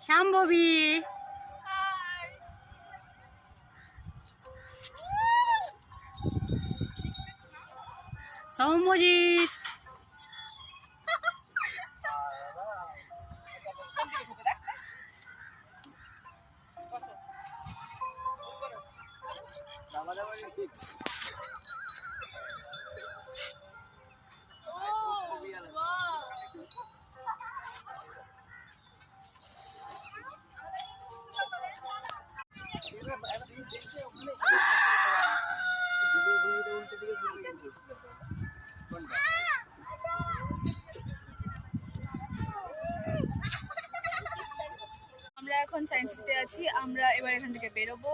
শাম্ভবী, সৌম্যজিৎ, আমরা এখন সায়েন্স সিটিতে আছি। আমরা এবার এখান থেকে বেরোবো,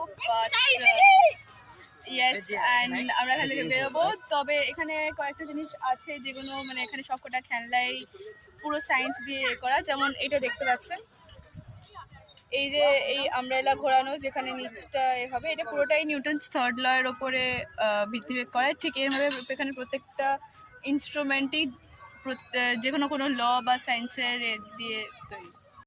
ইয়েস অ্যান্ড আমরা এখান থেকে বেরোবো। তবে এখানে কয়েকটা জিনিস আছে যেগুলো মানে এখানে সবকটা খেলনাই পুরো সায়েন্স দিয়ে করা। যেমন এটা দেখতে পাচ্ছেন, এই যে এই আমব্রেলা ঘোরানো যেখানে নিচটা হবে, এটা পুরোটাই নিউটনস থার্ড ল এর ওপরে ভিত্তি করে। ঠিক এরভাবে এখানে প্রত্যেকটা ইনস্ট্রুমেন্টই যে কোনো ল বা সায়েন্সের দিয়ে তৈরি।